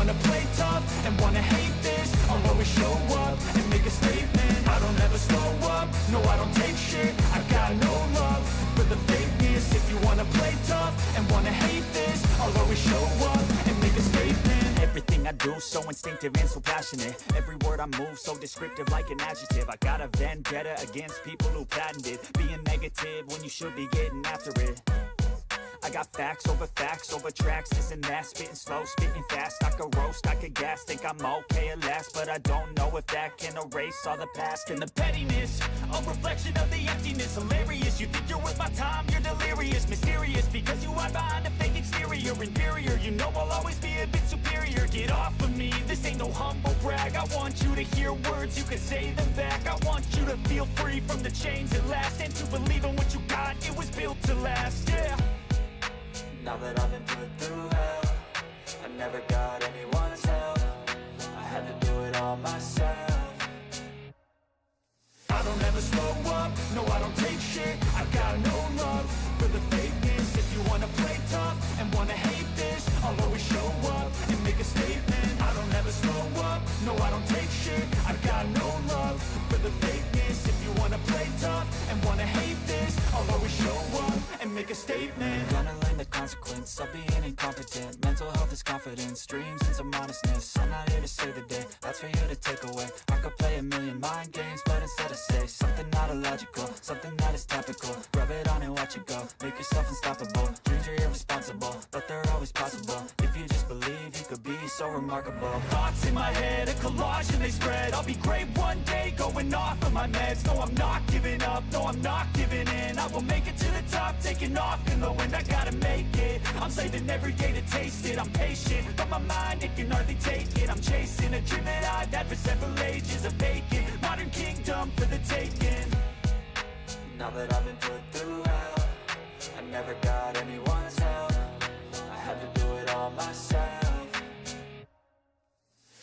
wanna play tough and wanna hate this, I'll always show up and make a statement. I don't ever slow up, no I don't take shit. I got no love for the fakeness. If you wanna play tough and wanna hate this, I'll always show up and make a statement. Everything I do so instinctive and so passionate. Every word I move so descriptive like an adjective. I got a vendetta against people who patented being negative when you should be getting after it. I got facts over tracks, this and that, spitting slow, spitting fast. I could roast, I could gas, think I'm okay at last, but I don't know if that can erase all the past and the pettiness. A reflection of the emptiness, hilarious. You think you're worth my time, you're delirious, mysterious, because you hide behind a fake exterior. Inferior, you know I'll always be a bit superior. Get off of me, this ain't no humble brag. I want you to hear words, you can say them back. I want you to feel free from the chains at last, and to believe in what you got, it was built to last, yeah. Now that I've been put through hell, I never got anyone's help. I had to do it all myself. I don't ever slow up, no I don't take shit. I got no love for the fakeness. If you wanna play tough and wanna hate this, I'll always show up and make a statement. I don't ever slow up, no I don't take shit. I got no love for the fakeness. If you wanna play tough and wanna hate this, I'll always show up and make a statement. Gonna learn the consequence of being incompetent. Mental health is confidence, dreams and some honestness. I'm not here to save the day, that's for you to take away. I could play a million mind games, but instead I say something not illogical, something that is topical. Rub it on and watch it go, make yourself unstoppable. Dreams are irresponsible, but they're always possible. If you just believe, you could be so remarkable. Thoughts in my head, a collage and they spread. I'll be great one day, going off of my meds. No, I'm not giving up, no, I'm not giving in. I will make it to the top, taking off in the wind. I gotta make it, I'm saving every day to taste it. I'm patient, but my mind, it can hardly take it. I'm chasing a dream that I've had for several ages, a vacant modern kingdom for the taking. Now that I've been put through hell, I never got anyone's help. I had to do it all myself.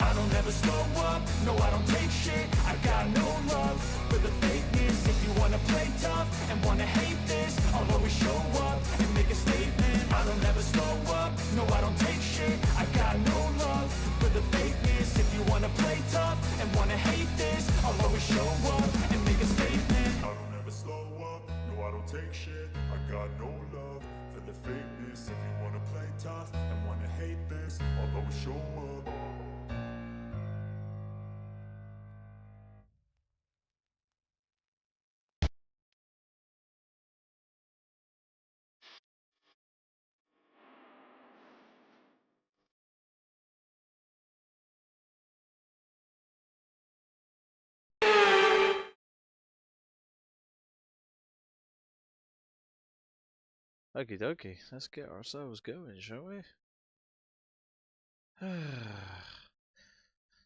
I don't ever slow up, no I don't take shit. I got no love for the fakeness. If you wanna play tough and wanna hate this, I'll always show up and make a statement. I don't ever slow up, no I don't take shit. I got no love for the fakeness. If you wanna play tough and wanna hate this, I'll always show up and make a statement. I don't ever slow up, no I don't take shit. I got no love for the fakeness. If you wanna play tough and wanna hate this, I'll always show up. Okie dokie, let's get ourselves going, shall we?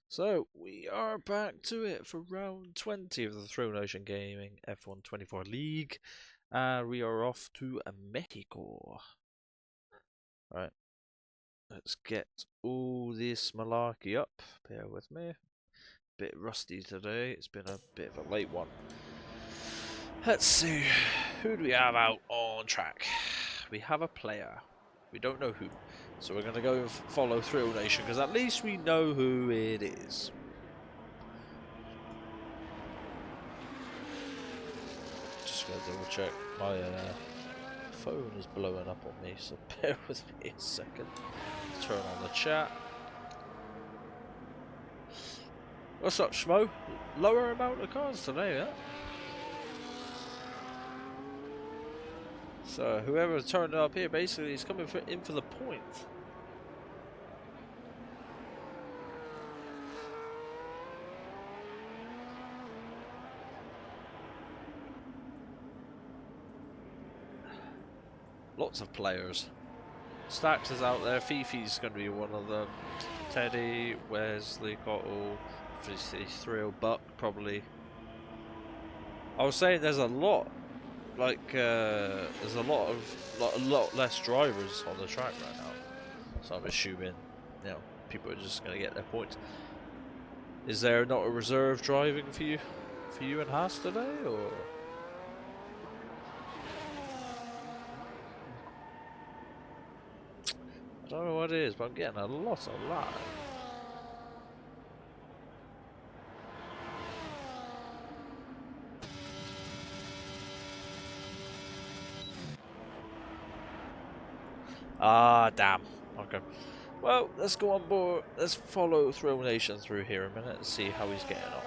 So, we are back to it for round 20 of the Throne Ocean Gaming F1 24 League. And we are off to Mexico. Right, let's get all this malarkey up. Bear with me. Bit rusty today, it's been a bit of a late one. Let's see, who do we have out on track? We have a player. We don't know who. So we're going to go follow Thrill Nation, because at least we know who it is. Just going to double check. My phone is blowing up on me, so bear with me a second. Let's turn on the chat. What's up, Schmo? Lower amount of cars today, huh? So whoever turned up here basically is coming in for the point. Lots of players. Stacks is out there. Fifi's going to be one of them. Teddy, Wesley, Cottle, Thrill, Buck probably. I was saying there's a lot. Like there's a lot less drivers on the track right now, so I'm assuming, you know, people are just gonna get their points. Is there not a reserve driving for you and Haas today, or? I don't know what it is, but I'm getting a lot of lag. Ah, damn. Okay. Well, let's go on board. Let's follow Thrill Nation through here a minute and see how he's getting on.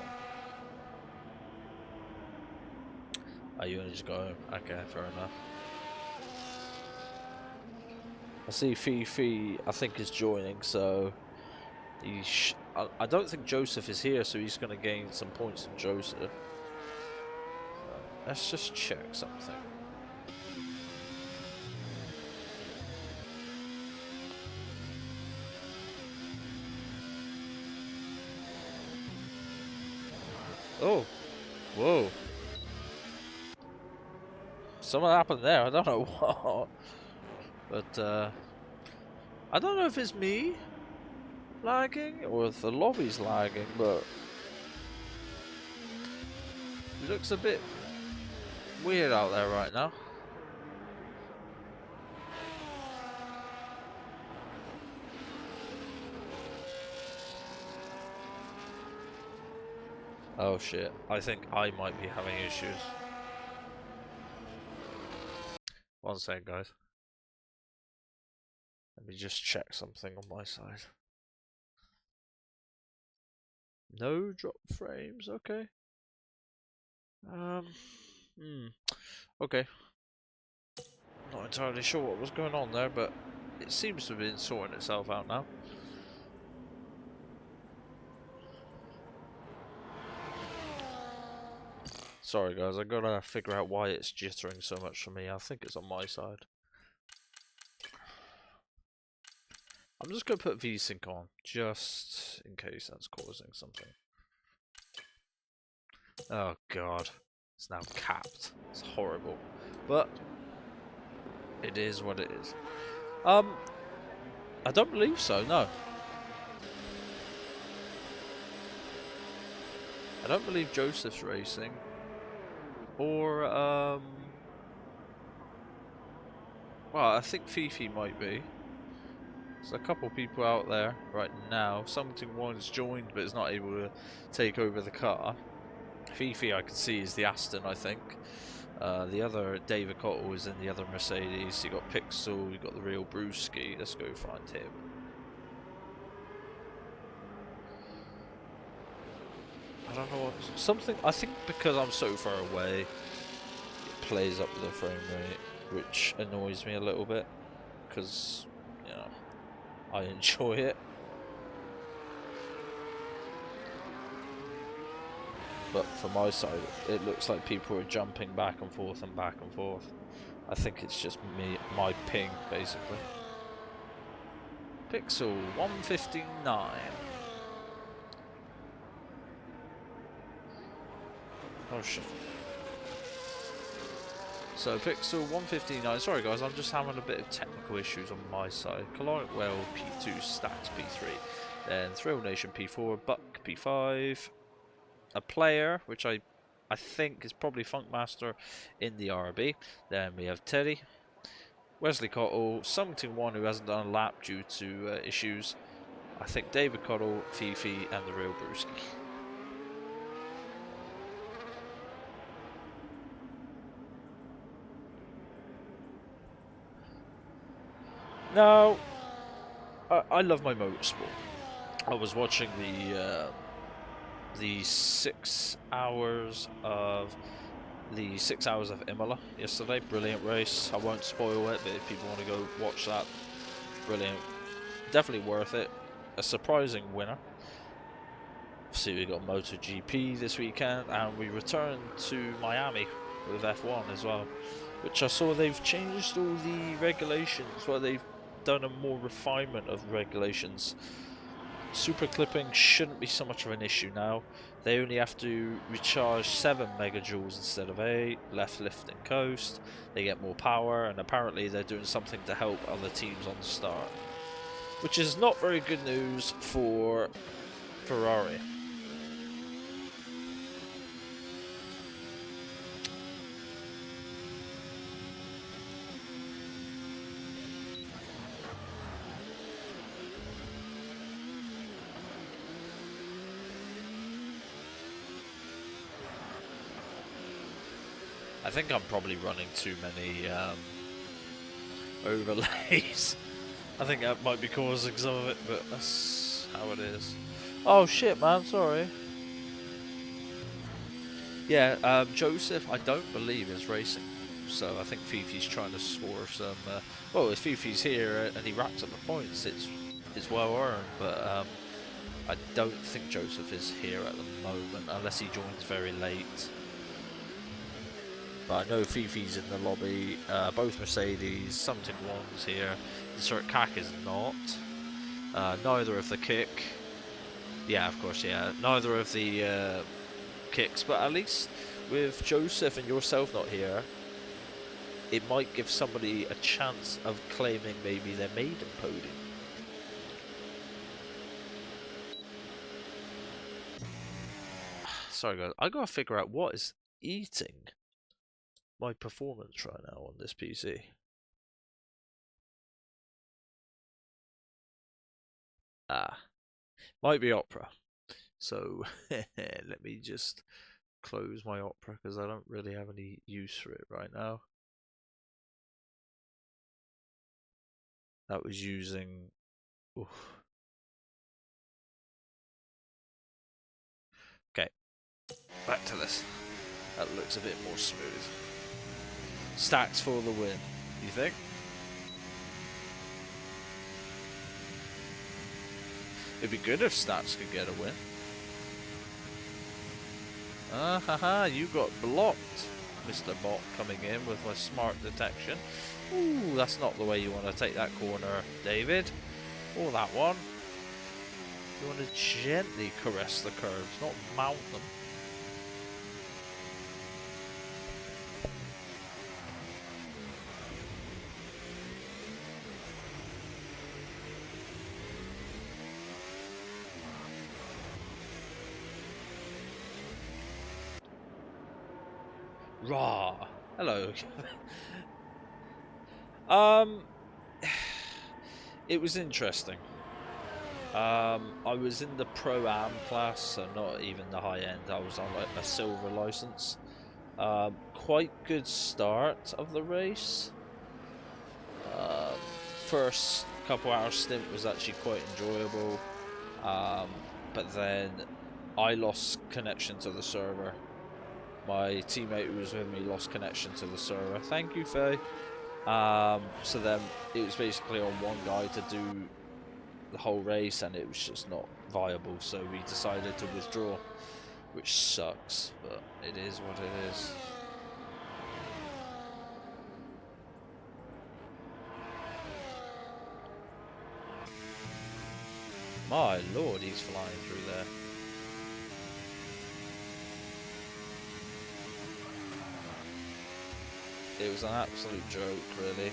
Are you only just going? Okay, fair enough. I see Fifi, I think, is joining, so I don't think Joseph is here, so he's going to gain some points from Joseph. Let's just check something. Oh, whoa. Something happened there, I don't know what. But, I don't know if it's me lagging or if the lobby's lagging, but it looks a bit weird out there right now. Oh shit, I think I might be having issues. One second, guys. Let me just check something on my side. No drop frames, okay. Okay. Not entirely sure what was going on there, but it seems to have been sorting itself out now. Sorry guys, I gotta figure out why it's jittering so much for me. I think it's on my side. I'm just gonna put VSync on, just in case that's causing something. Oh god, it's now capped. It's horrible, but it is what it is. I don't believe so, no. I don't believe Joseph's racing. Or, well, I think Fifi might be. There's a couple people out there right now. Something one's joined but is not able to take over the car. Fifi, I can see, is the Aston, I think. The other, David Cottle, is in the other Mercedes. You got Pixel, you got the real Brewski. Let's go find him. I don't know what, something, I think because I'm so far away, it plays up with the frame rate, which annoys me a little bit, because, you know, I enjoy it. But from my side, it looks like people are jumping back and forth and back and forth. I think it's just my ping, basically. Pixel 159. Oh shit. So Pixel 159, sorry guys, I'm just having a bit of technical issues on my side. Caloric Well P2, Stacks P3, then Thrill Nation P4, Buck P5, a player, which I think is probably Funkmaster in the RB. Then we have Teddy, Wesley Cottle, Summerton One, who hasn't done a lap due to issues. I think David Cottle, Fifi, and the real Brewski. Now, I love my motorsport. I was watching the 6 hours of Imola yesterday. Brilliant race. I won't spoil it, but if people want to go watch that, brilliant. Definitely worth it. A surprising winner. See, we got MotoGP this weekend, and we return to Miami with F1 as well, which I saw they've changed all the regulations. Well, they've done a more refinement of regulations. Super clipping shouldn't be so much of an issue now. They only have to recharge 7 megajoules instead of 8, left lift and coast. They get more power, and apparently they're doing something to help other teams on the start, which is not very good news for Ferrari. I think I'm probably running too many overlays. I think that might be causing some of it, but that's how it is. Oh shit, man, sorry. Yeah, Joseph, I don't believe is racing, so I think Fifi's trying to score some. Well, if Fifi's here and he racks up the points, it's well earned. But I don't think Joseph is here at the moment, unless he joins very late. But I know Fifi's in the lobby. Both Mercedes, something one's here. Insert Cack is not. Neither of the kick. Yeah, of course, yeah. Neither of the kicks, but at least with Joseph and yourself not here, it might give somebody a chance of claiming maybe their maiden podium. Sorry guys, I gotta figure out what is eating my performance right now on this PC. Might be Opera. So let me just close my Opera because I don't really have any use for it right now. That was using. Oof. Okay, back to this. That looks a bit more smooth. Stacks for the win, you think? It'd be good if Stats could get a win. Ah ha ha, you got blocked, Mr. Bot, coming in with my smart detection. Ooh, that's not the way you want to take that corner, David. Or that one. You want to gently caress the curves, not mount them. Raw. Hello. It was interesting. I was in the Pro-Am class, so not even the high end. I was on like a silver license. Quite good start of the race. First couple hours stint was actually quite enjoyable. But then I lost connection to the server. My teammate who was with me lost connection to the server. Thank you, Faye. So then it was basically on one guy to do the whole race, and it was just not viable. So we decided to withdraw, which sucks, but it is what it is. My lord, he's flying through there. It was an absolute joke, really.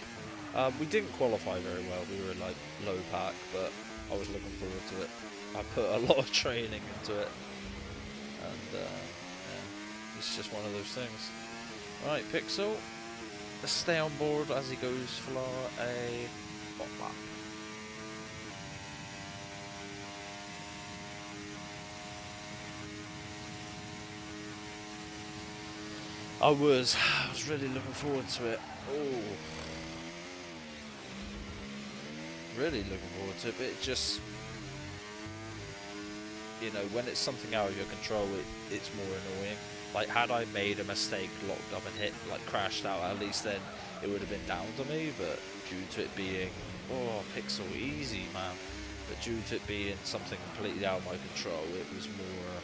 We didn't qualify very well. We were like low pack, but I was looking forward to it. I put a lot of training into it, and yeah, it's just one of those things. Right, Pixel, let's stay on board as he goes for a hot lap. I was really looking forward to it. Oh, really looking forward to it, but it just, you know, when it's something out of your control, it's more annoying. Like, had I made a mistake, locked up and hit, like crashed out, at least then it would have been down to me, but due to it being, oh, Pixel, easy, man. But due to it being something completely out of my control, it was more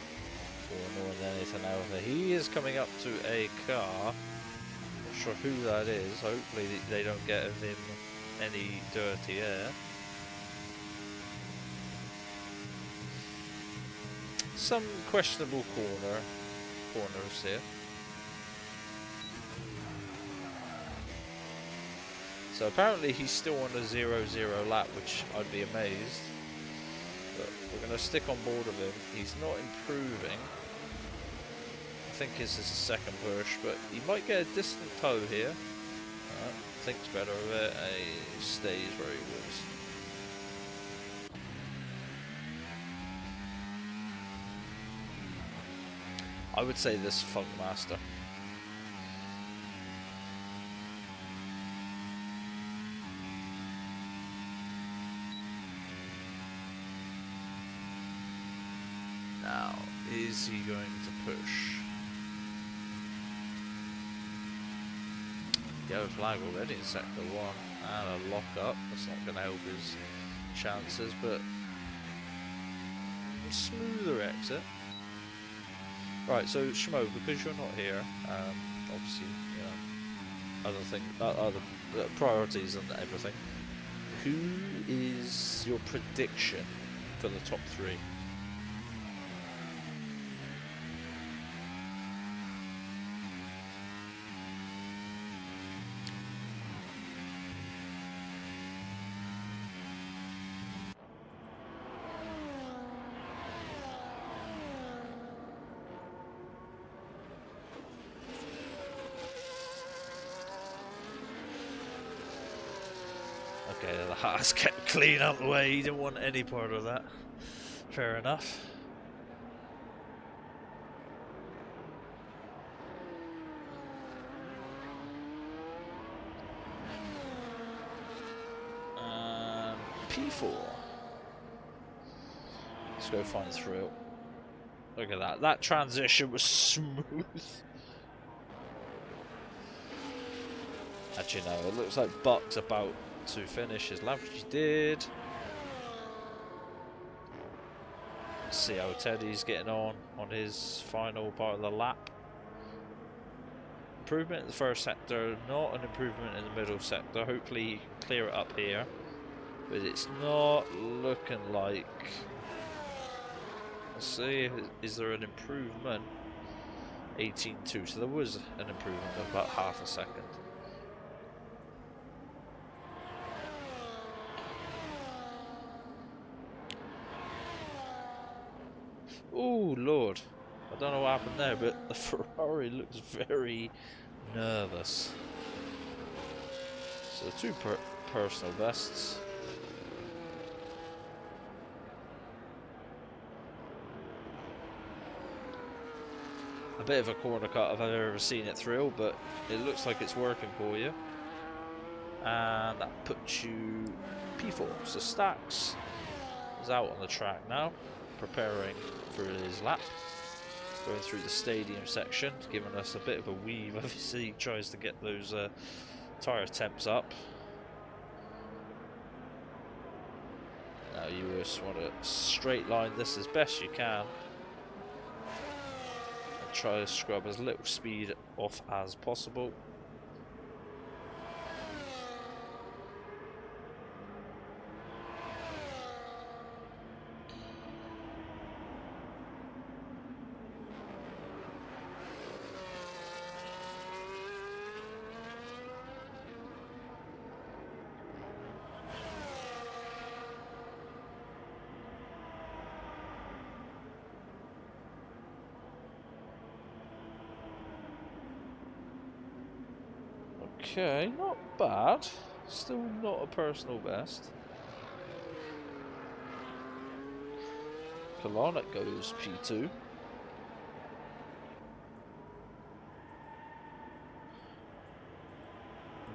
annoying than anything else. He is coming up to a car. Not sure who that is. Hopefully they don't get of him any dirty air. Some questionable corners here. So apparently he's still on a 0-0 lap, which I'd be amazed. But we're going to stick on board with him. He's not improving. I think this is his second push, but he might get a distant toe here. Thinks better of it, and he stays where he was. I would say this Funkmaster. Now, is he going to push? Yellow flag already in sector 1 and a lock up. That's not going to help his chances, but a smoother exit. Right, so Shmo, because you're not here, obviously, you know, other things, other priorities and everything. Who is your prediction for the top 3? Okay, the Haas kept clean out the way, he didn't want any part of that. Fair enough. P4. Let's go find through. Look at that, that transition was smooth. Actually no, it looks like Buck's about to finish his lap, which he did. Let's see how Teddy's getting on his final part of the lap. Improvement in the first sector, not an improvement in the middle sector. Hopefully he can clear it up here. But it's not looking like... Let's see, is there an improvement? 18.2, so there was an improvement of about half a second. Oh Lord, I don't know what happened there, but the Ferrari looks very nervous. So 2 personal bests. A bit of a corner cut if I've ever seen it through, but it looks like it's working for you. And that puts you P4. So Stacks is out on the track now, preparing for his lap. Going through the stadium section, giving us a bit of a weave. Obviously he tries to get those tyre temps up. Now you just want to straight line this as best you can. And try to scrub as little speed off as possible. Okay, not bad. Still not a personal best. Kalanick goes P2.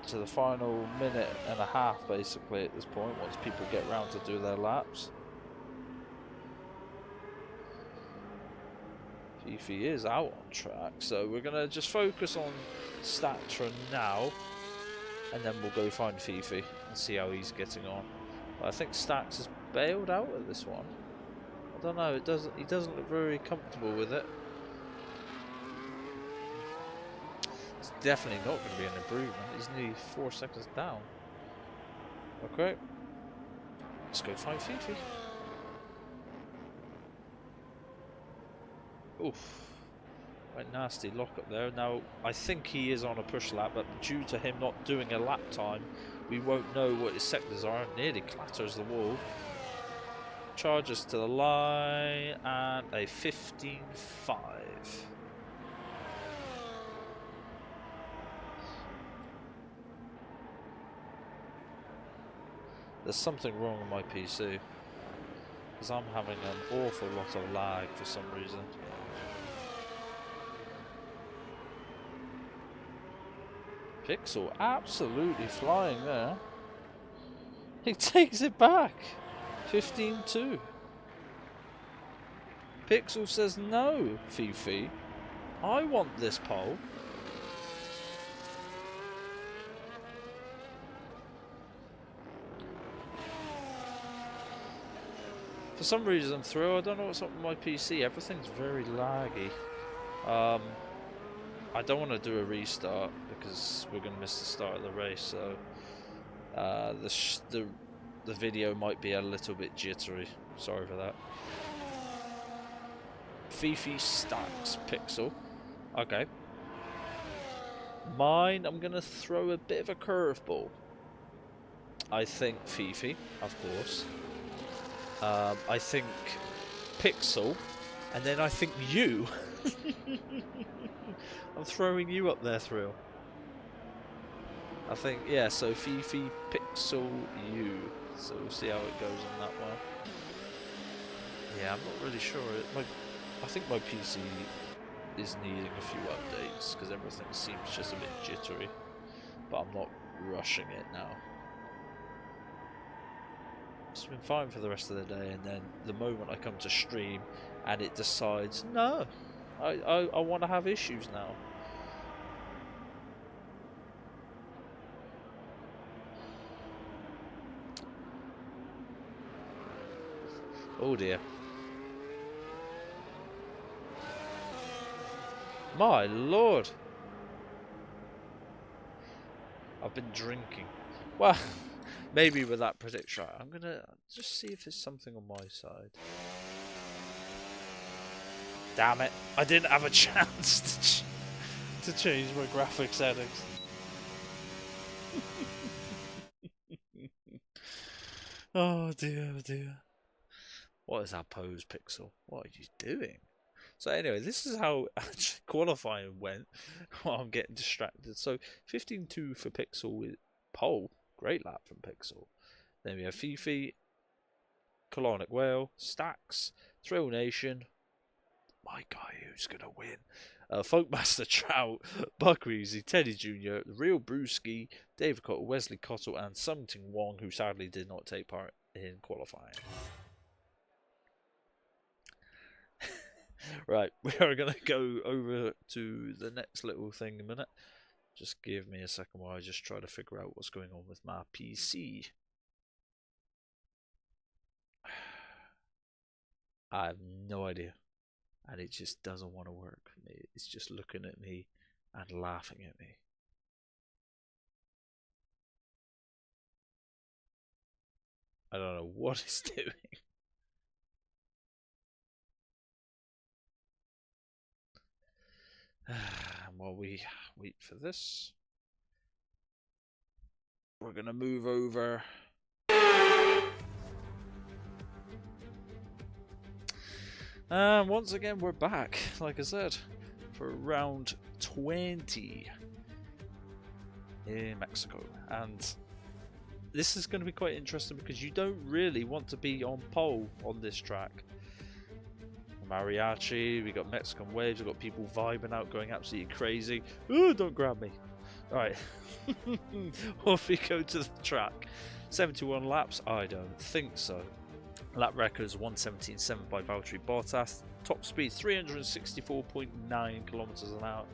To the final minute and a half basically at this point, once people get round to do their laps. Fifi is out on track, so we're going to just focus on Stats for now, and then we'll go find Fifi and see how he's getting on. But I think Stacks has bailed out of this one. I don't know, he doesn't look very comfortable with it. It's definitely not going to be an improvement. He's nearly 4 seconds down. Okay, let's go find Fifi. Oof. Quite nasty lock up there. Now, I think he is on a push lap, but due to him not doing a lap time, we won't know what his sectors are. Nearly clatters the wall. Charges to the line, and a 15.5. There's something wrong with my PC, because I'm having an awful lot of lag for some reason. Pixel absolutely flying there. He takes it back. 15.2. Pixel says no, Fifi. I want this pole. For some reason through, I don't know what's up with my PC, everything's very laggy. I don't want to do a restart because we're going to miss the start of the race, so the video might be a little bit jittery. Sorry for that. Fifi stacks Pixel. Okay. Mine, I'm going to throw a bit of a curveball. I think Fifi, of course. I think Pixel, and then I think you. I'm throwing you up there, Thrill. I think, yeah, so Fifi, Pixel, you. So we'll see how it goes on that one. Yeah, I'm not really sure. I think my PC is needing a few updates because everything seems just a bit jittery. But I'm not rushing it now. It's been fine for the rest of the day, and then the moment I come to stream and it decides, no, I want to have issues now. Oh dear. My lord. I've been drinking. Well, maybe with that prediction. I'm gonna just see if there's something on my side. Damn it. I didn't have a chance to change my graphic settings. Oh dear, oh dear. What is that pose, Pixel? What are you doing? So anyway, this is how qualifying went while I'm getting distracted. So 15.2 for Pixel with pole. Great lap from Pixel. Then we have Fifi, Colonic Whale, Stacks, Thrill Nation. My guy, who's going to win? Funkmaster Trout, Buck Reezy, Teddy Jr., The Real Brewski, David Cottle, Wesley Cottle, and Sumting Wong, who sadly did not take part in qualifying. Right, we are going to go over to the next little thing in a minute. Just give me a second while I just try to figure out what's going on with my PC. I have no idea. And it just doesn't want to work for me. It's just looking at me and laughing at me. I don't know what it's doing. While we wait for this, we're going to move over. And once again, we're back, like I said, for round 20 in Mexico. And this is going to be quite interesting because you don't really want to be on pole on this track. Mariachi, we got Mexican waves, we got people vibing out, going absolutely crazy. Oh, don't grab me. Alright, off we go to the track. 71 laps? I don't think so. Lap records 117.7 by Valtteri Bottas. Top speed 364.9 kilometers an hour.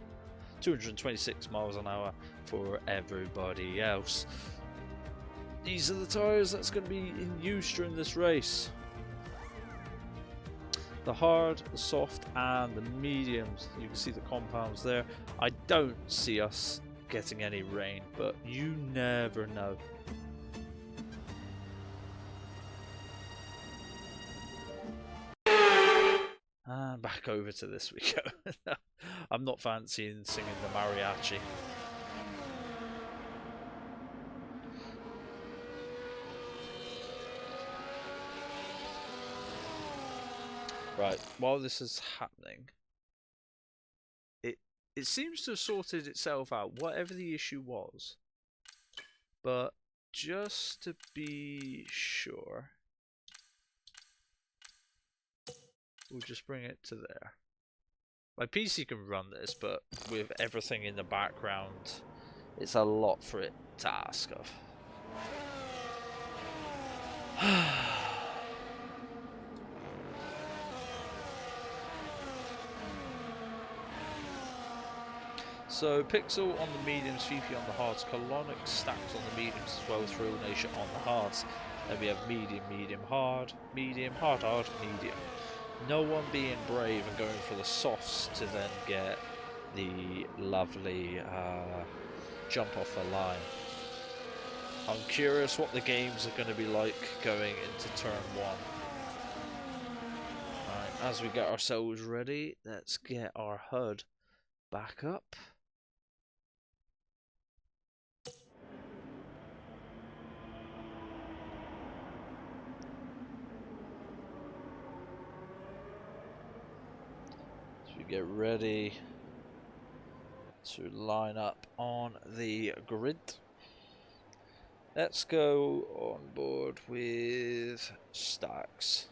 226 miles an hour for everybody else. These are the tyres that's going to be in use during this race. The hard, the soft, and the mediums. You can see the compounds there. I don't see us getting any rain, but you never know. And back over to this we go. I'm not fancying singing the mariachi. Right, while this is happening, it seems to have sorted itself out, whatever the issue was. But just to be sure, we'll just bring it to there. My PC can run this, but with everything in the background, it's a lot for it to ask of. So Pixel on the mediums, Fifi on the hards, Colonic Stacks on the mediums as well, Thrill Nation on the hards. Then we have medium, medium, hard, medium, hard, hard, medium. No one being brave and going for the softs to then get the lovely jump off the line. I'm curious what the games are going to be like going into turn 1. Right, as we get ourselves ready, let's get our HUD back up. As we get ready to line up on the grid. Let's go on board with Stacks.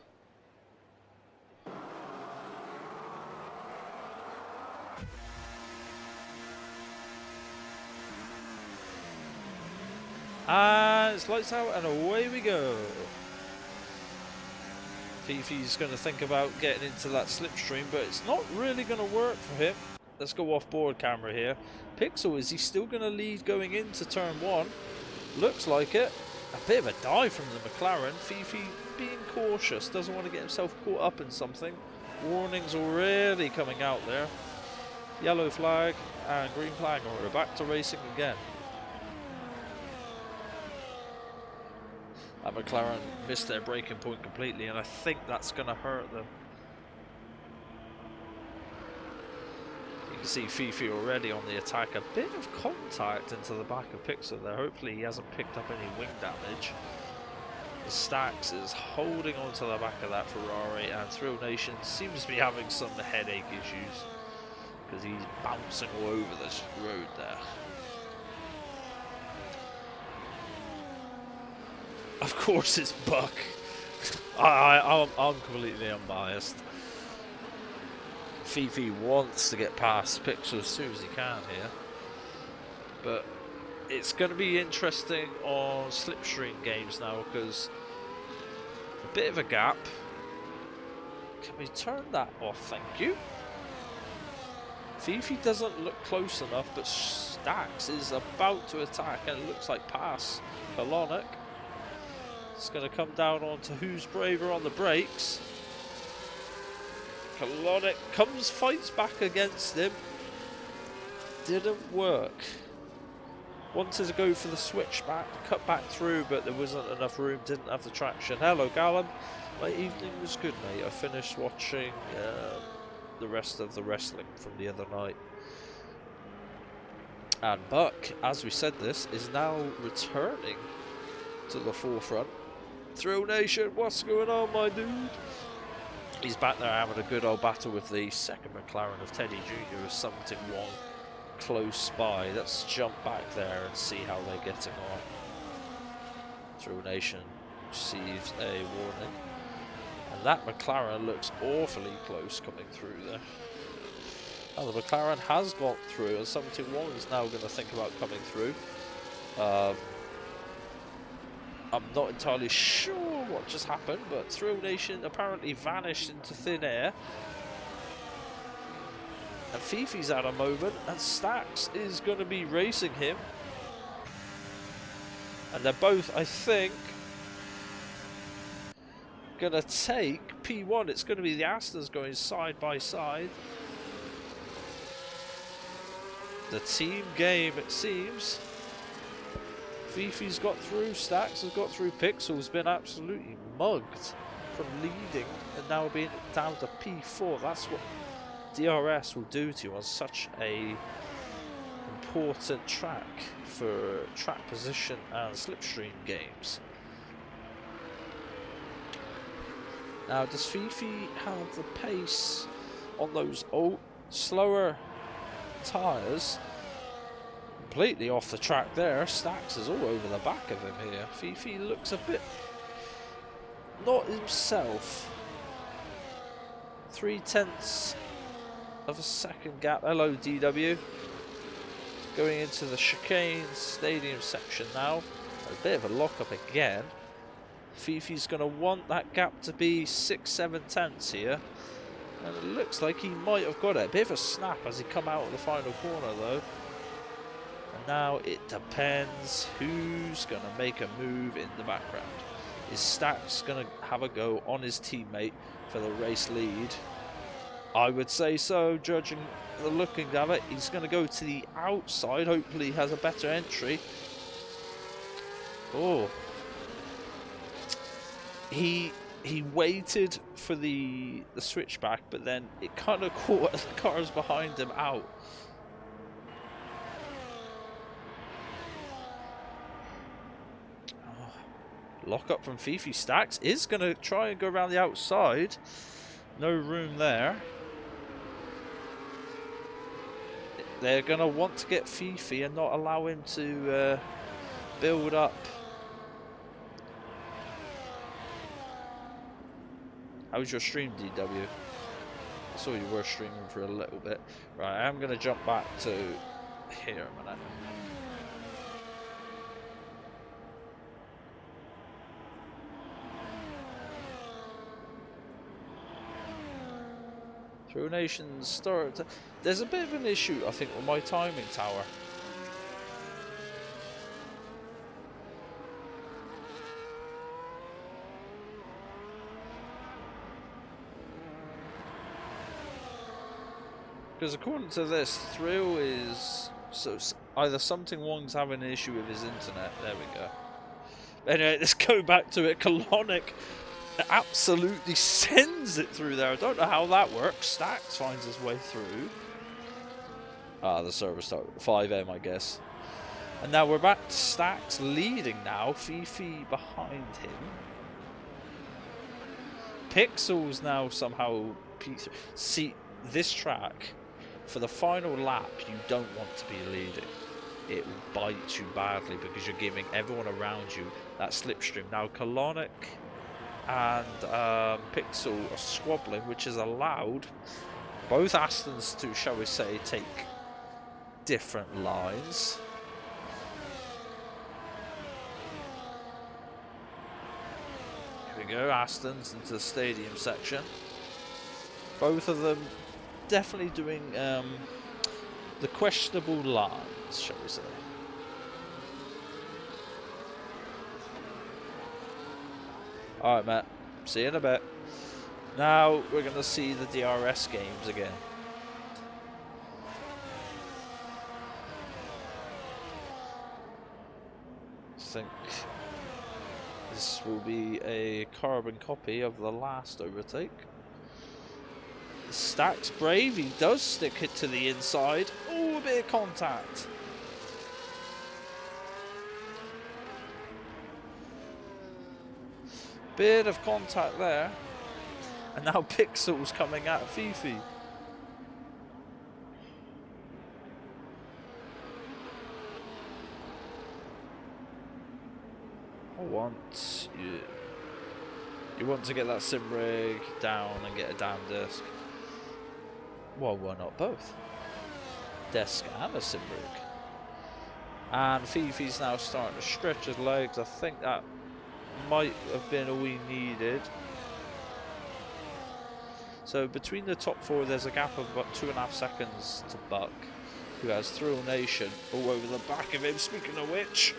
And it's lights out and away we go. Fifi's going to think about getting into that slipstream, but it's not really going to work for him. Let's go off board camera here. Pixel, is he still going to lead going into turn 1? Looks like it. A bit of a dive from the McLaren. Fifi being cautious, doesn't want to get himself caught up in something. Warnings already coming out there. Yellow flag and green flag, and we're back to racing again. That McLaren missed their braking point completely, and I think that's going to hurt them. You can see Fifi already on the attack. A bit of contact into the back of Pixel there. Hopefully he hasn't picked up any wing damage. The Stacks is holding on to the back of that Ferrari, and Thrill Nation seems to be having some headache issues because he's bouncing all over this road there. Of course it's Buck. I'm completely unbiased. Fifi wants to get past Pixel as soon as he can here. But it's going to be interesting on Slipstream games now because a bit of a gap. Can we turn that off? Thank you. Fifi doesn't look close enough, but Stacks is about to attack and it looks like pass. Colonic. It's going to come down onto who's braver on the brakes. Colonic comes, fights back against him. Didn't work. Wanted to go for the switchback, cut back through, but there wasn't enough room, didn't have the traction. Hello, Gallum. My evening was good, mate. I finished watching the rest of the wrestling from the other night. And Buck, as we said this, is now returning to the forefront. Thrill Nation, what's going on, my dude? He's back there having a good old battle with the second McLaren of Teddy Jr. with something wrong close by. Let's jump back there and see how they're getting on. Thrill Nation receives a warning. And that McLaren looks awfully close coming through there. Now the McLaren has got through and 71 is now going to think about coming through. I'm not entirely sure what just happened, but Thrill Nation apparently vanished into thin air. And Fifi's at a moment, and Stacks is going to be racing him. And they're both, I think, going to take P1. It's going to be the Astons going side by side. The team game, it seems. Fifi's got through, Stacks has got through, Pixel's been absolutely mugged from leading and now being down to P4. That's what DRS will do to you on such a important track for track position and slipstream games. Now, does Fifi have the pace on those old, slower tyres? Completely off the track there. Stacks is all over the back of him here. Fifi looks a bit not himself. 0.3 of a second gap. Hello, DW. Going into the chicane stadium section now. A bit of a lock up again. Fifi's going to want that gap to be 6-7 tenths here. And it looks like he might have got it. A bit of a snap as he come out of the final corner though. And now it depends who's going to make a move in the background. Is Stacks going to have a go on his teammate for the race lead? I would say so, judging the looking of it. He's going to go to the outside. Hopefully he has a better entry. Oh. He waited for the switchback, but then it kind of caught the cars behind him out. Lock up from Fifi. Stacks is going to try and go around the outside. No room there. They're going to want to get Fifi and not allow him to build up. How's your stream, DW? I saw you were streaming for a little bit. Right, I'm going to jump back to here a minute. Throw Nations start. There's a bit of an issue, I think, with my timing tower. Because according to this, Thrill is so either something Wong's having an issue with his internet. There we go. Anyway, let's go back to it. Colonic absolutely sends it through there. I don't know how that works. Stacks finds his way through. Ah, the server started 5M, I guess. And now we're back to Stacks leading now. Fifi behind him. Pixel's now somehow. See, this track, for the final lap, you don't want to be leading. It will bite you badly because you're giving everyone around you that slipstream. Now, Colonic and Pixel are squabbling, which is allowed both Astons to, shall we say, take different lines. Here we go, Astons into the stadium section. Both of them definitely doing the questionable lines, shall we say. Alright, Matt. See you in a bit. Now we're going to see the DRS games again. I think this will be a carbon copy of the last overtake. Stacks brave, he does stick it to the inside. Oh, a bit of contact. Bit of contact there. And now Pixel's coming at Fifi. You want to get that sim rig down and get a down disc. Well, why not both? Desk and a sim rig. And Fifi's now starting to stretch his legs. I think that might have been all we needed. So between the top four, there's a gap of about 2.5 seconds to Buck, who has Thrill Nation all over the back of him. Speaking of which,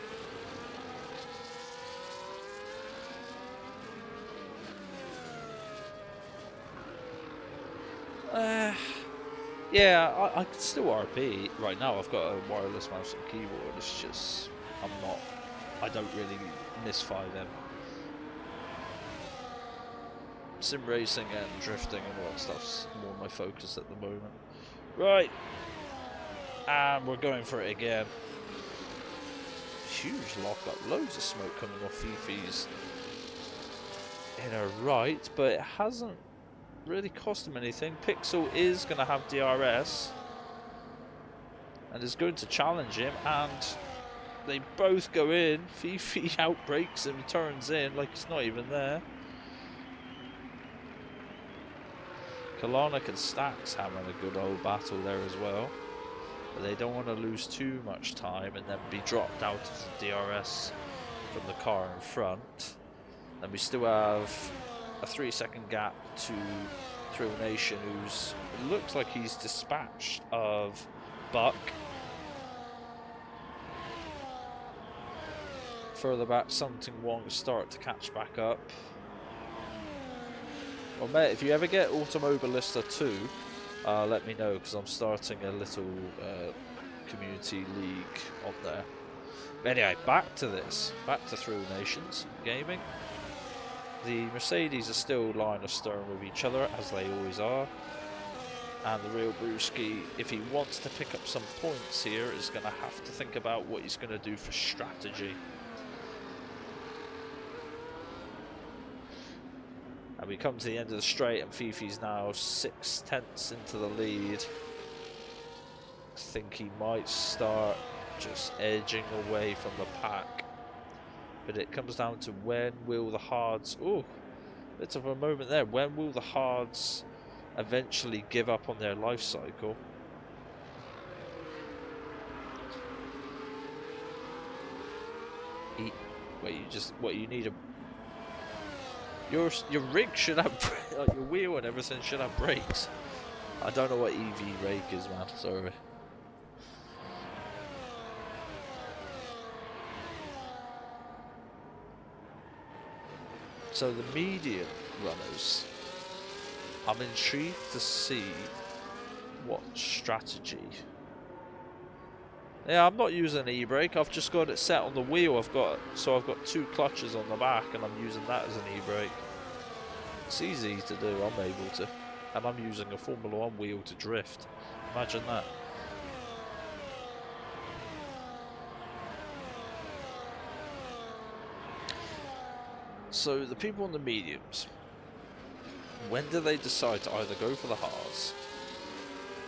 yeah, I can still RP right now. I've got a wireless mouse and keyboard. It's just I don't really miss 5M. Sim racing and drifting and all that stuff's more my focus at the moment. Right, and we're going for it again. Huge lockup, loads of smoke coming off Fifi's inner right, but it hasn't really cost him anything. Pixel is going to have DRS and is going to challenge him, and they both go in. Fifi outbreaks him, turns in like he's not even there. Colonic and Stacks having a good old battle there as well, but they don't want to lose too much time and then be dropped out of the DRS from the car in front. And we still have a 3-second gap to Thrill Nation, who's it looks like he's dispatched of Buck. Further back, Something Wong start to catch back up. Well, mate, if you ever get Automobilista 2, let me know, because I'm starting a little community league on there. But anyway, back to this. Back to Thrill Nations Gaming. The Mercedes are still line of stern with each other, as they always are. And the real Brewski, if he wants to pick up some points here, is going to have to think about what he's going to do for strategy. And we come to the end of the straight, and Fifi's now 6/10 into the lead. I think he might start just edging away from the pack. But it comes down to when will the hards... Oh, bit of a moment there. When will the hards eventually give up on their life cycle? You need a... Your rig should have... like your wheel and everything should have brakes. I don't know what EV rake is, man. Sorry. So the medium runners, I'm intrigued to see what strategy. Yeah, I'm not using an e-brake. I've just got it set on the wheel. I've got 2 clutches on the back, and I'm using that as an e-brake. It's easy to do. I'm able to, and I'm using a Formula 1 wheel to drift. Imagine that. So the people on the mediums, when do they decide to either go for the hards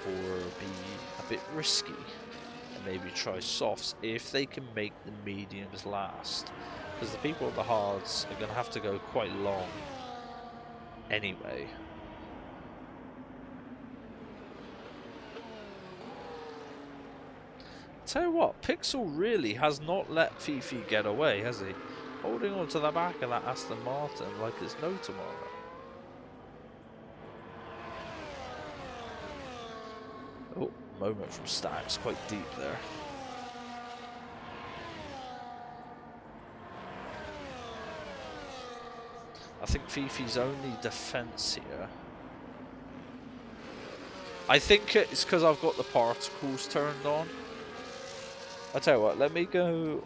or be a bit risky and maybe try softs if they can make the mediums last? Because the people on the hards are going to have to go quite long anyway. Tell you what, Pixel really has not let Fifi get away, has he? Holding on to the back of that Aston Martin like it's no tomorrow. Oh, moment from Stacks, quite deep there. I think Fifi's only defense here. I think it's because I've got the particles turned on. I tell you what, let me go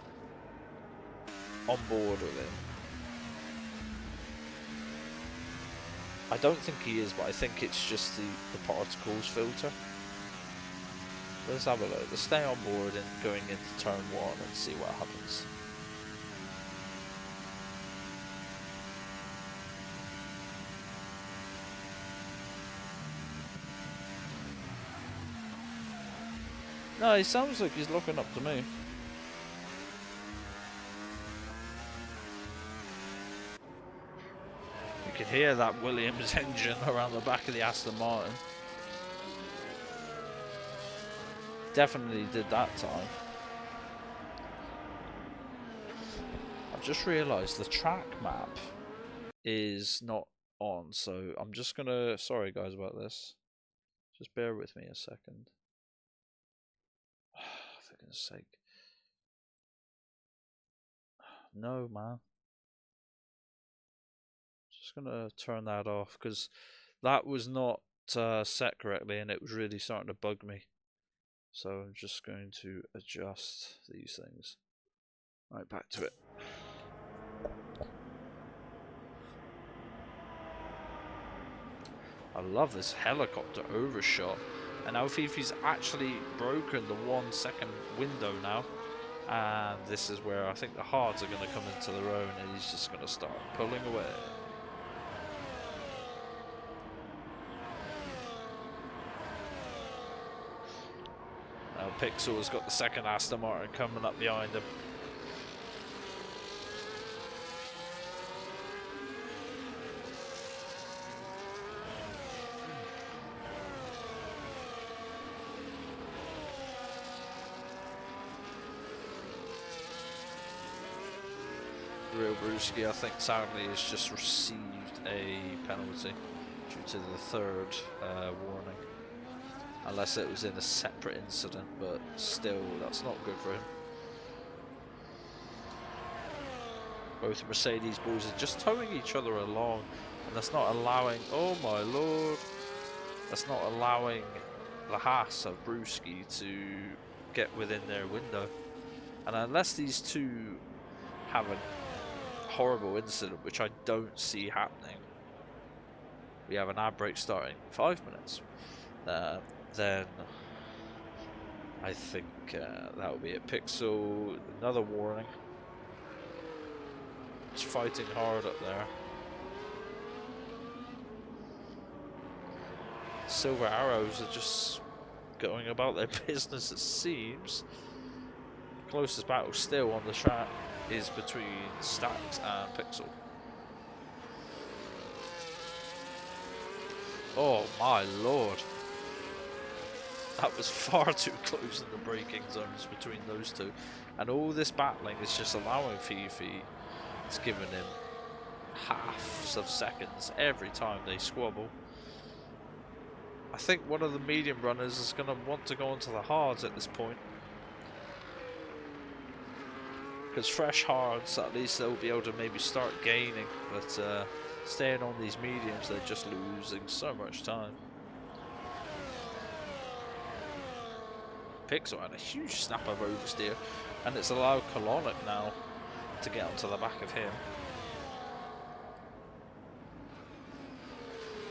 on board with him. I don't think he is, but I think it's just the particles filter. Let's have a look. Let's stay on board and going into turn 1 and see what happens. No, he sounds like he's looking up to me. You can hear that Williams engine around the back of the Aston Martin. Definitely did that time. I've just realised the track map is not on, so I'm just gonna... Sorry guys about this. Just bear with me a second. For goodness sake. No, man. Just gonna turn that off because that was not set correctly and it was really starting to bug me. So I'm just going to adjust these things. Right, back to it. I love this helicopter overshot. And now Fifi's actually broken the 1 second window now. And this is where I think the hards are going to come into their own and he's just going to start pulling away. Now Pixel has got the second Aston Martin coming up behind him. Real Brewski, I think sadly has just received a penalty due to the third warning, unless it was in a separate incident, but still, that's not good for him. Both Mercedes boys are just towing each other along, and that's not allowing, oh my lord, that's not allowing the Haas of Brewski to get within their window. And unless these two have a horrible incident, which I don't see happening, we have an ad break starting in 5 minutes, then I think that will be it. Pixel, another warning. It's fighting hard up there. Silver Arrows are just going about their business, it seems. Closest battle still on the track is between Stacks and Pixel. Oh my lord. That was far too close in the braking zones between those two. And all this battling is just allowing Fifi. It's giving him halves of seconds every time they squabble. I think one of the medium runners is going to want to go onto the hards at this point. Because fresh hards, at least they'll be able to maybe start gaining. But staying on these mediums, they're just losing so much time. Pixel had a huge snap of oversteer, and it's allowed Colonic now to get onto the back of him.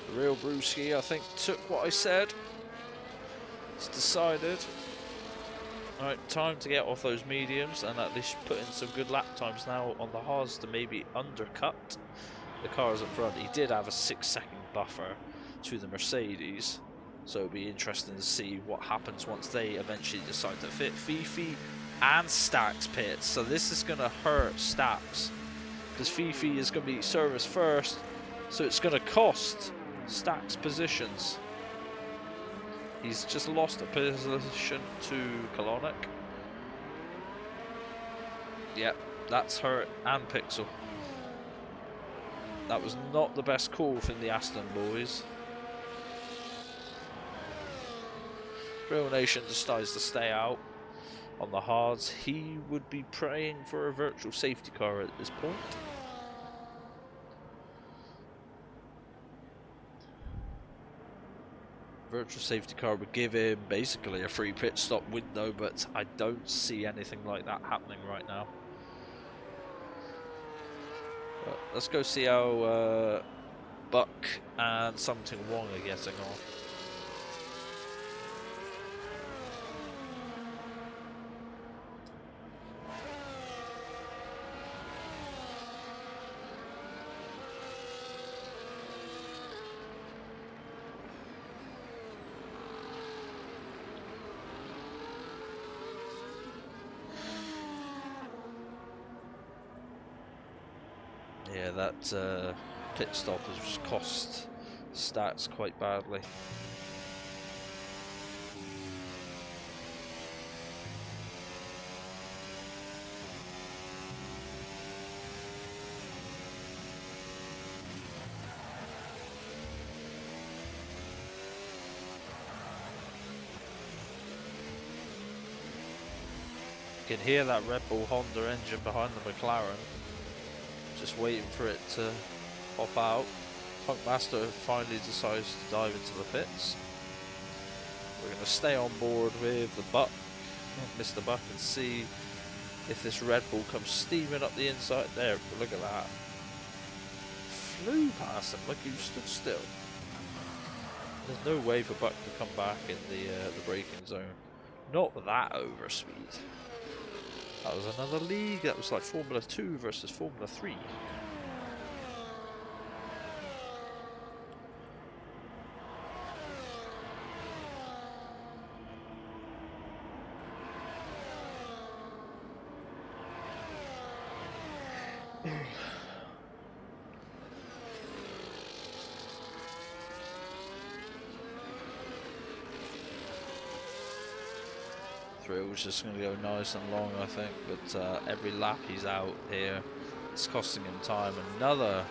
The real Brewski, I think, took what I said. He's decided. Alright, time to get off those mediums and at least put in some good lap times now on the hards to maybe undercut the cars up front. He did have a 6-second buffer to the Mercedes, so it'll be interesting to see what happens once they eventually decide to fit. Fifi and Stacks pits, so this is going to hurt Stacks because Fifi is going to be serviced first, so it's going to cost Stacks positions. He's just lost a position to Colonic. Yep, that's hurt and Pixel. That was not the best call from the Aston boys. Real Nation decides to stay out on the hards. He would be praying for a virtual safety car at this point. Virtual safety car would give him basically a free pit stop window, but I don't see anything like that happening right now. But let's go see how Buck and Something Wong are getting on. Yeah, that pit stop has cost Stats quite badly. You can hear that Red Bull Honda engine behind the McLaren. Just waiting for it to pop out. Punkmaster finally decides to dive into the pits. We're going to stay on board with the Buck, Mr. Buck, and see if this Red Bull comes steaming up the inside. There, look at that. Flew past him like he stood still. There's no way for Buck to come back in the braking zone. Not with that overspeed. That was another league. That was like Formula 2 versus Formula 3. Thrills just going to go nice and long, I think, but every lap he's out here, it's costing him time. Another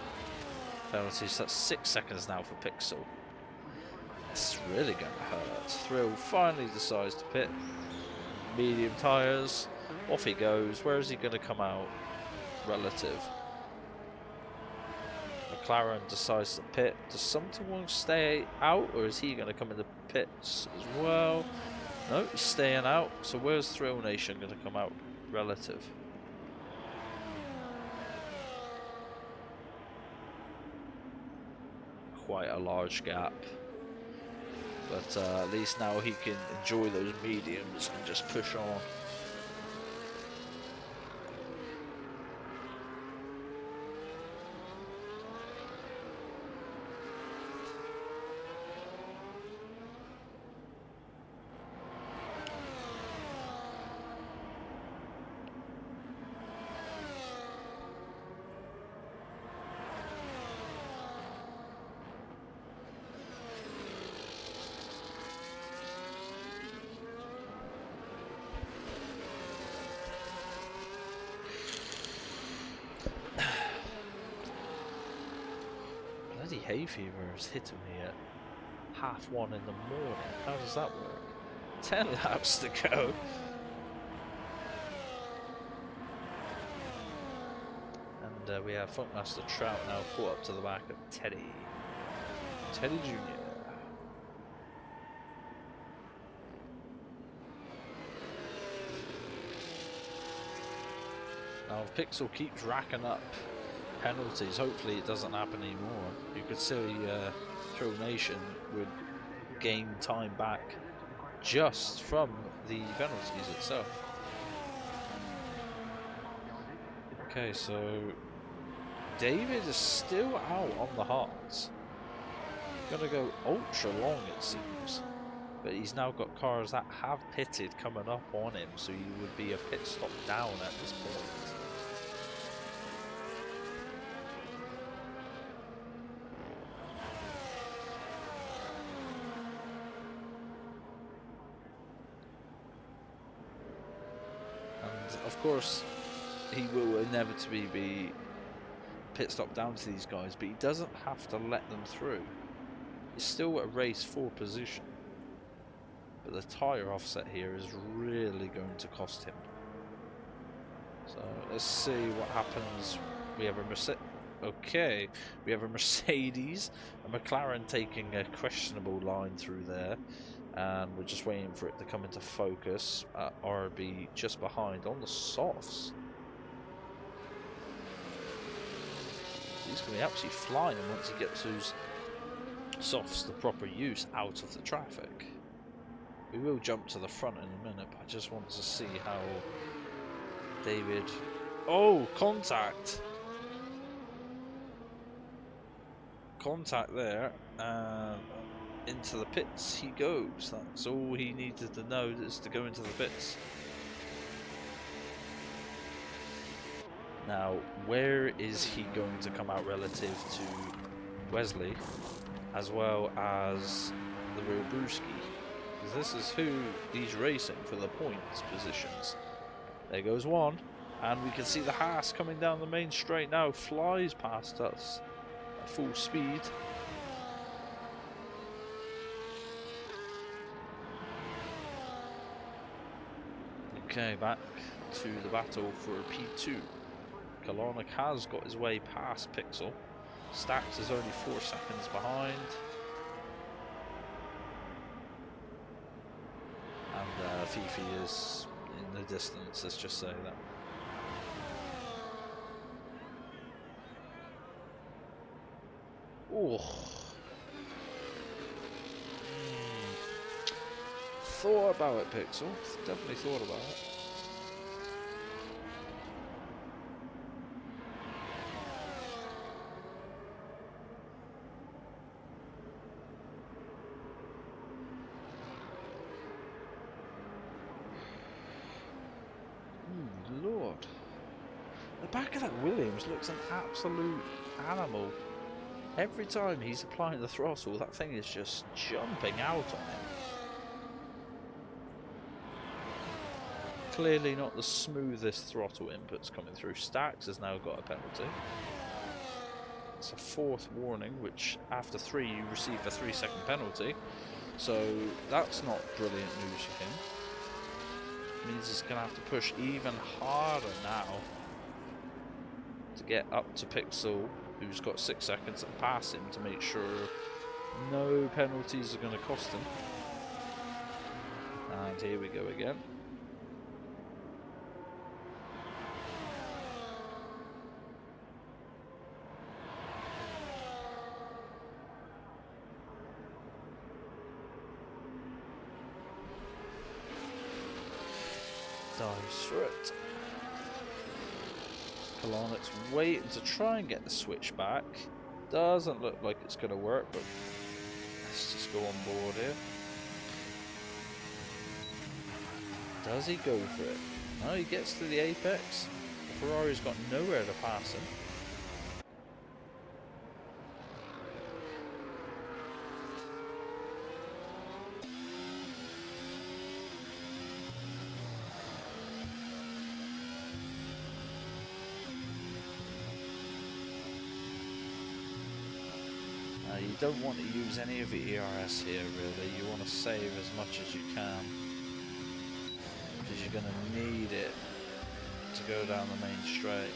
penalty, so that's 6 seconds now for Pixel. It's really going to hurt. Thrill finally decides to pit. Medium tyres. Off he goes. Where is he going to come out? Relative. McLaren decides to pit. Does someone stay out, or is he going to come in the pits as well? No, he's staying out. So where's Thrill Nation going to come out? Relative. Quite a large gap. But at least now he can enjoy those mediums and just push on. Bloody hay fever is hitting me at 1:30 in the morning. How does that work? 10 laps to go. And we have Funkmaster Trout now caught up to the back of Teddy Jr. Now if Pixel keeps racking up penalties, hopefully it doesn't happen anymore. You could see Thrill Nation would gain time back just from the penalties itself. Okay, so David is still out on the hards. Gonna go ultra long it seems. But he's now got cars that have pitted coming up on him, so he would be a pit stop down at this point. And of course, he will inevitably be pit stop down to these guys, but he doesn't have to let them through. He's still at race 4 position. But the tyre offset here is really going to cost him. So let's see what happens. We have a we have a Mercedes, a McLaren taking a questionable line through there, and we're just waiting for it to come into focus. RB just behind on the softs. He's going to be absolutely flying once he gets those softs the proper use out of the traffic. We will jump to the front in a minute, but I just want to see how David... Oh, contact! Contact there, and into the pits he goes. That's all he needed to know, is to go into the pits. Now, where is he going to come out relative to Wesley, as well as the real Brewski? Because this is who he's racing for the points positions. There goes one, and we can see the Haas coming down the main straight now, flies past us at full speed. Okay, back to the battle for P2. Kalornik has got his way past Pixel. Stax is only 4 seconds behind. And Fifi is in the distance, let's just say that. Oh. Thought about it, Pixel. Definitely thought about it. Lord. The back of that Williams looks an absolute animal. Every time he's applying the throttle, that thing is just jumping out on him. Clearly not the smoothest throttle inputs coming through. Stax has now got a penalty. It's a 4th warning, which after 3 you receive a 3-second penalty. So that's not brilliant news for him. Means he's going to have to push even harder now to get up to Pixel, who's got 6 seconds, and pass him to make sure no penalties are going to cost him. And here we go again. Dives for it. Kalonic's waiting to try and get the switch back. Doesn't look like it's going to work, but let's just go on board here. Does he go for it? No, he gets to the apex. The Ferrari's got nowhere to pass him. You don't want to use any of the DRS here, really. You want to save as much as you can, because you're going to need it to go down the main straight.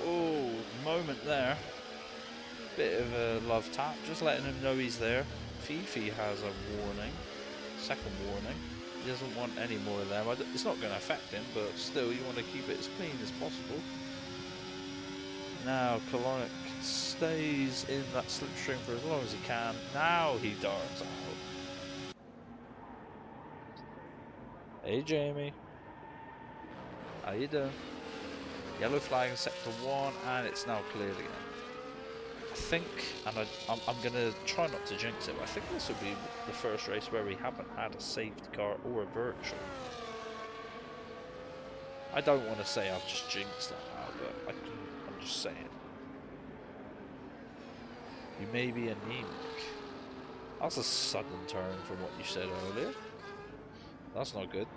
Oh, moment there. Bit of a love tap, just letting him know he's there. Fifi has a warning, 2nd warning. He doesn't want any more of them. It's not going to affect him, but still, you want to keep it as clean as possible. Now, Kalonic stays in that slipstream for as long as he can. Now he darts out. Hey Jamie, how you doing? Yellow flag in sector 1, and it's now cleared again. I think, and I'm going to try not to jinx it, but I think this will be the first race where we haven't had a safety car or a virtual. I don't want to say I've just jinxed that now, but I'm just saying. You may be anemic. That's a sudden turn from what you said earlier. That's not good.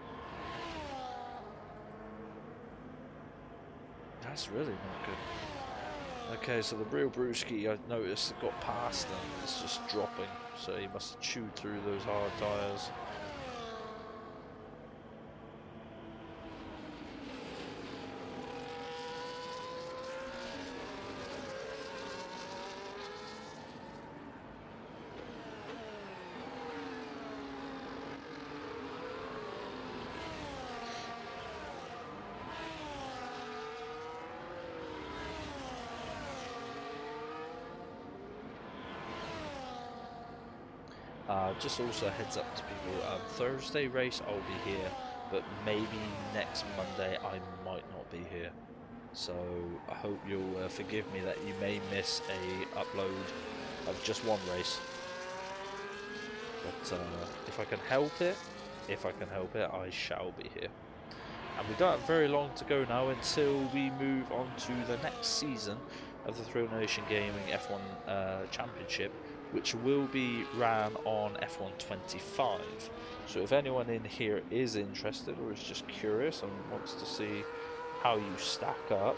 That's really not good. Okay, so the real Brewski, I noticed, got past him. It's just dropping, so he must have chewed through those hard tyres. Just also a heads up to people, Thursday race I'll be here, but maybe next Monday I might not be here. So I hope you'll forgive me that you may miss a upload of just one race. But if I can help it, I shall be here. And we don't have very long to go now until we move on to the next season of the Thrill Nation Gaming F1 Championship, which will be ran on F1 25. So if anyone in here is interested or is just curious and wants to see how you stack up,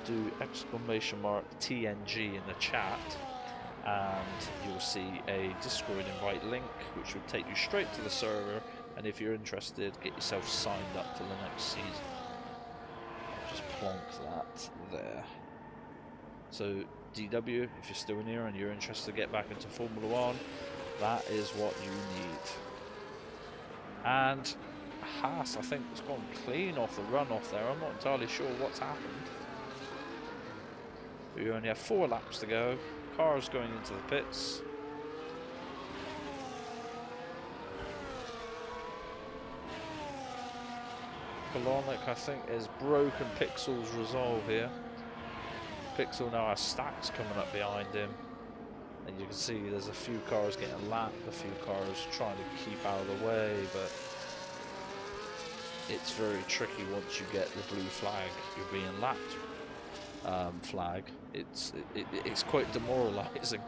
do !TNG in the chat and you'll see a Discord invite link which will take you straight to the server, and if you're interested, get yourself signed up for the next season. Just plonk that there. So DW, if you're still in here and you're interested to get back into Formula 1, that is what you need. And Haas, I think, has gone clean off the runoff there. I'm not entirely sure what's happened. We only have 4 laps to go. Cars going into the pits. Kalonic, I think, has broken Pixel's resolve here. Pixel now has stacks coming up behind him, and you can see there's a few cars getting lapped, a few cars trying to keep out of the way, but it's very tricky once you get the blue flag, you're being lapped flag. It's quite demoralizing.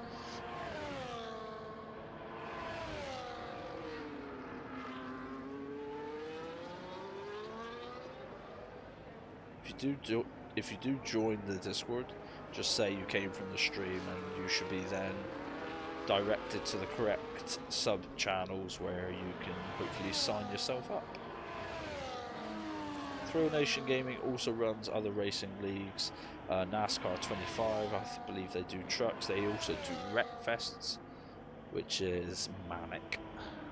If you do join the Discord, just say you came from the stream, and you should be then directed to the correct sub channels where you can hopefully sign yourself up. Thrill Nation Gaming also runs other racing leagues, NASCAR 25, I believe they do trucks. They also do Wreckfests, which is manic.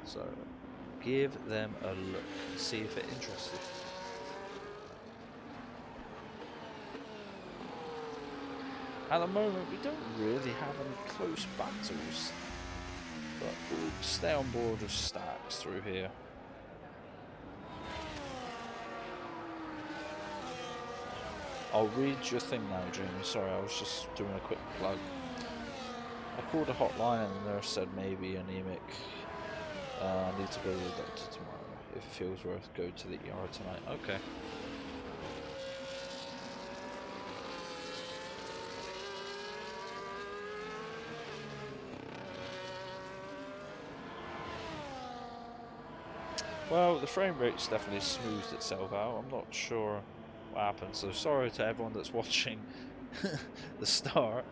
So give them a look and see if they're interested. At the moment, we don't really have any close battles, but we'll stay on board with stacks through here. I'll read your thing now, Jamie. Sorry, I was just doing a quick plug. I called a hotline and the nurse said maybe anemic. I need to go to the doctor tomorrow. If it feels worth, go to the ER tonight. Okay. Well, the frame rate's definitely smoothed itself out. I'm not sure what happened, so sorry to everyone that's watching the start,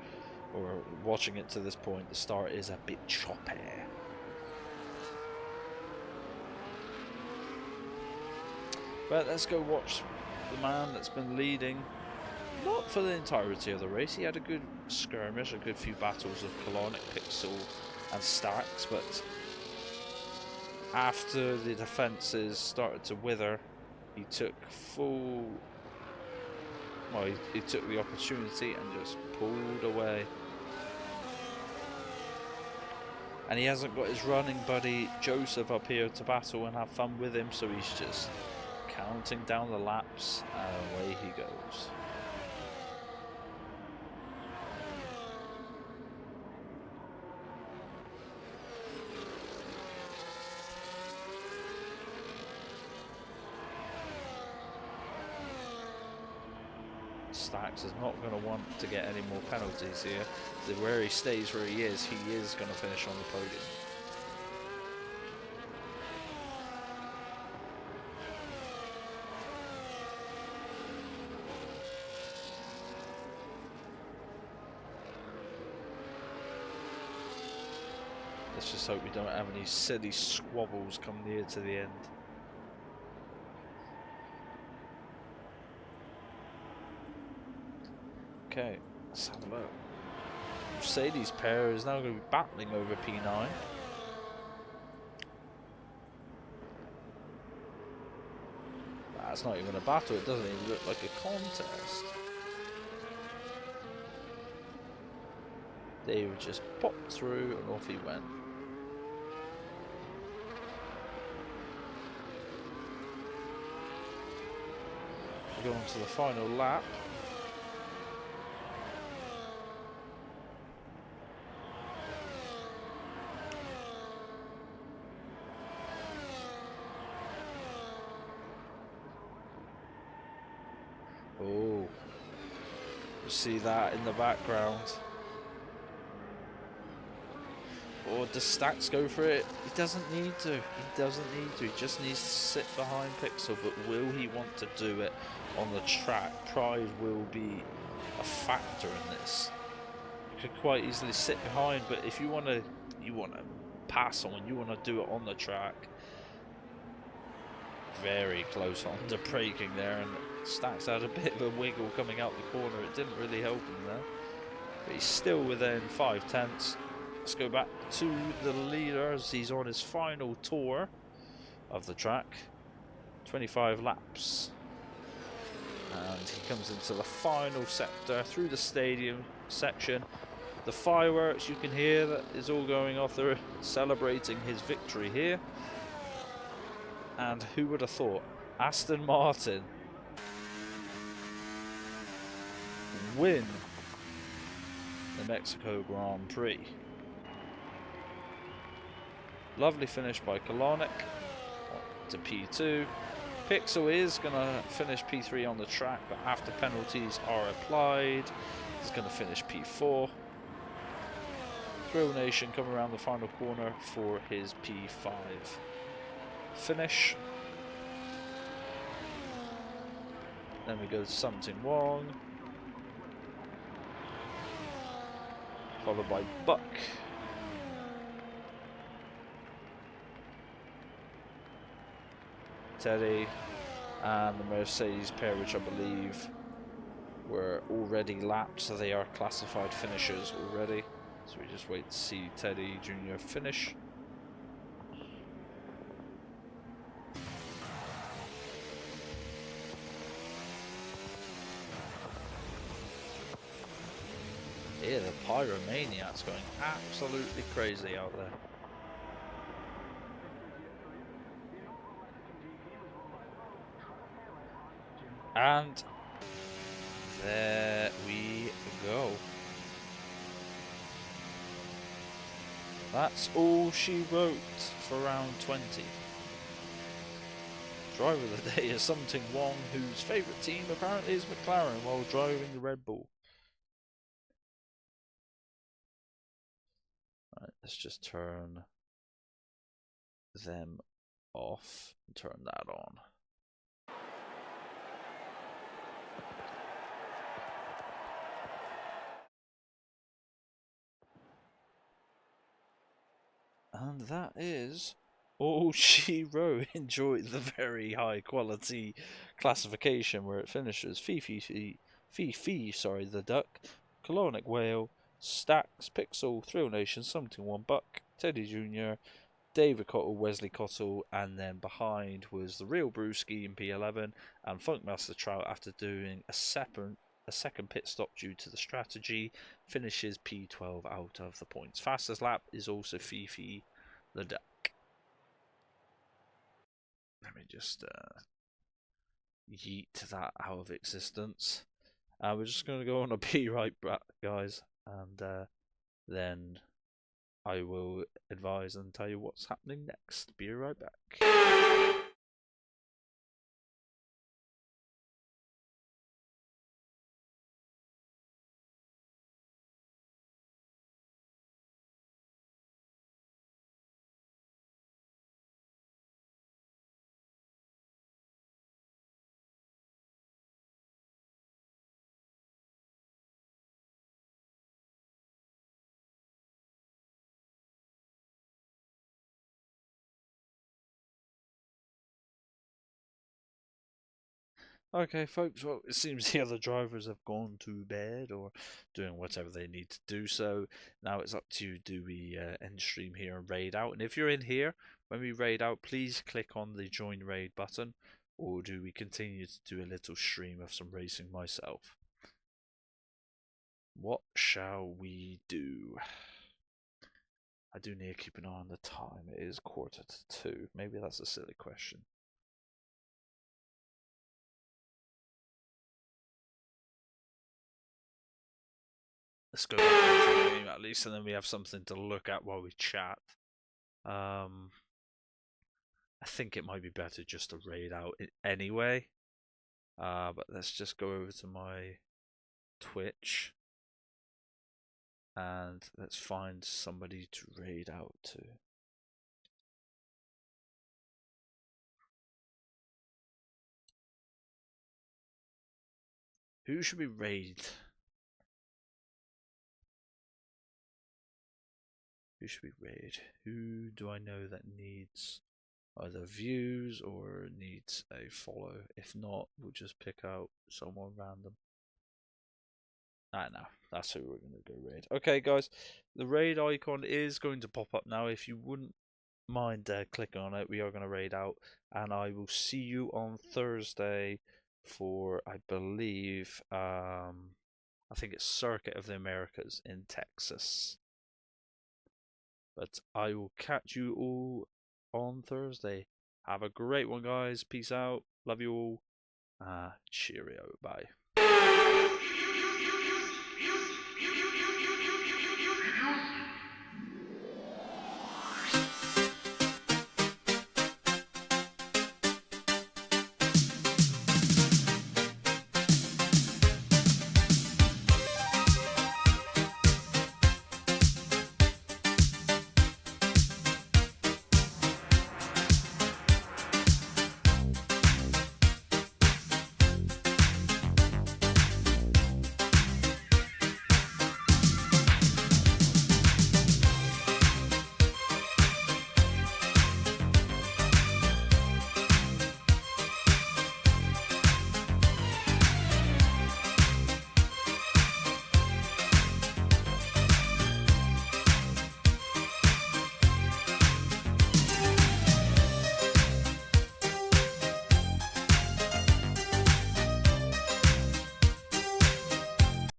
or watching it to this point. The start is a bit choppy. But let's go watch the man that's been leading, not for the entirety of the race. He had a good skirmish, a good few battles of Colonic, Pixel and Stacks, but after the defences started to wither, he took full... Well, he took the opportunity and just pulled away. And he hasn't got his running buddy Joseph up here to battle and have fun with him, so he's just counting down the laps and away he goes. Stacks is not going to want to get any more penalties here. So where he stays where he is going to finish on the podium. Let's just hope we don't have any silly squabbles come near to the end. Okay, let's have a look. Mercedes pair is now going to be battling over P9. That's not even a battle, it doesn't even look like a contest. David just popped through and off he went. We're going to the final lap. Oh, you see that in the background. Or does Stacks go for it? He doesn't need to. He doesn't need to. He just needs to sit behind Pixel. But will he want to do it on the track? Pride will be a factor in this. You could quite easily sit behind, but if you want to pass someone, you want to do it on the track. Very close on the braking there, and Stacks had a bit of a wiggle coming out the corner. It didn't really help him there, but he's still within 5/10. Let's go back to the leaders. He's on his final tour of the track, 25 laps, and he comes into the final sector through the stadium section. The fireworks, you can hear that is all going off. They're celebrating his victory here. And who would have thought Aston Martin win the Mexico Grand Prix? Lovely finish by Kalanick to P2. Pixel is going to finish P3 on the track, but after penalties are applied, he's going to finish P4. Thrill Nation come around the final corner for his P5 finish. Then we go to Something Wrong. followed by Buck. Teddy and the Mercedes pair, which I believe were already lapped, so they are classified finishers already. So we just wait to see Teddy Jr. finish. Yeah, the Pyromaniac's going absolutely crazy out there. And there we go. That's all she wrote for round 20. Driver of the day is Something Wong, whose favourite team apparently is McLaren while driving the Red Bull. Right, let's just turn them off and turn that on. And that is all she wrote. Enjoy the very high quality classification where it finishes. Fifi, sorry, the Duck, Colonic Whale, Stacks, Pixel, Thrill Nation, Something One Buck, Teddy Jr., David Cottle, Wesley Cottle, and then behind was the Real Brewski in P11 and Funkmaster Trout after doing a second pit stop due to the strategy, finishes P12 out of the points. Fastest lap is also Fifi the Duck. Let me just yeet that out of existence. We're just going to go on a be right back, guys, and then I will advise and tell you what's happening next. Be right back. Okay, folks, well, it seems the other drivers have gone to bed or doing whatever they need to do. So now it's up to you. Do we end stream here and raid out? And if you're in here, when we raid out, please click on the join raid button. Or do we continue to do a little stream of some racing myself? What shall we do? I do need to keep an eye on the time. It is 1:45. Maybe that's a silly question. Let's go back into the game at least, and then we have something to look at while we chat. I think it might be better just to raid out anyway. But let's just go over to my Twitch and let's find somebody to raid out to. Who should we raid? Who should we raid? Who do I know that needs either views or needs a follow? If not, we'll just pick out someone random. No, that's who we're going to go raid. Okay, guys, the raid icon is going to pop up now. If you wouldn't mind clicking on it, we are going to raid out, and I will see you on Thursday for, I believe, I think it's Circuit of the Americas in Texas. But I will catch you all on Thursday. Have a great one, guys. Peace out. Love you all. Cheerio. Bye.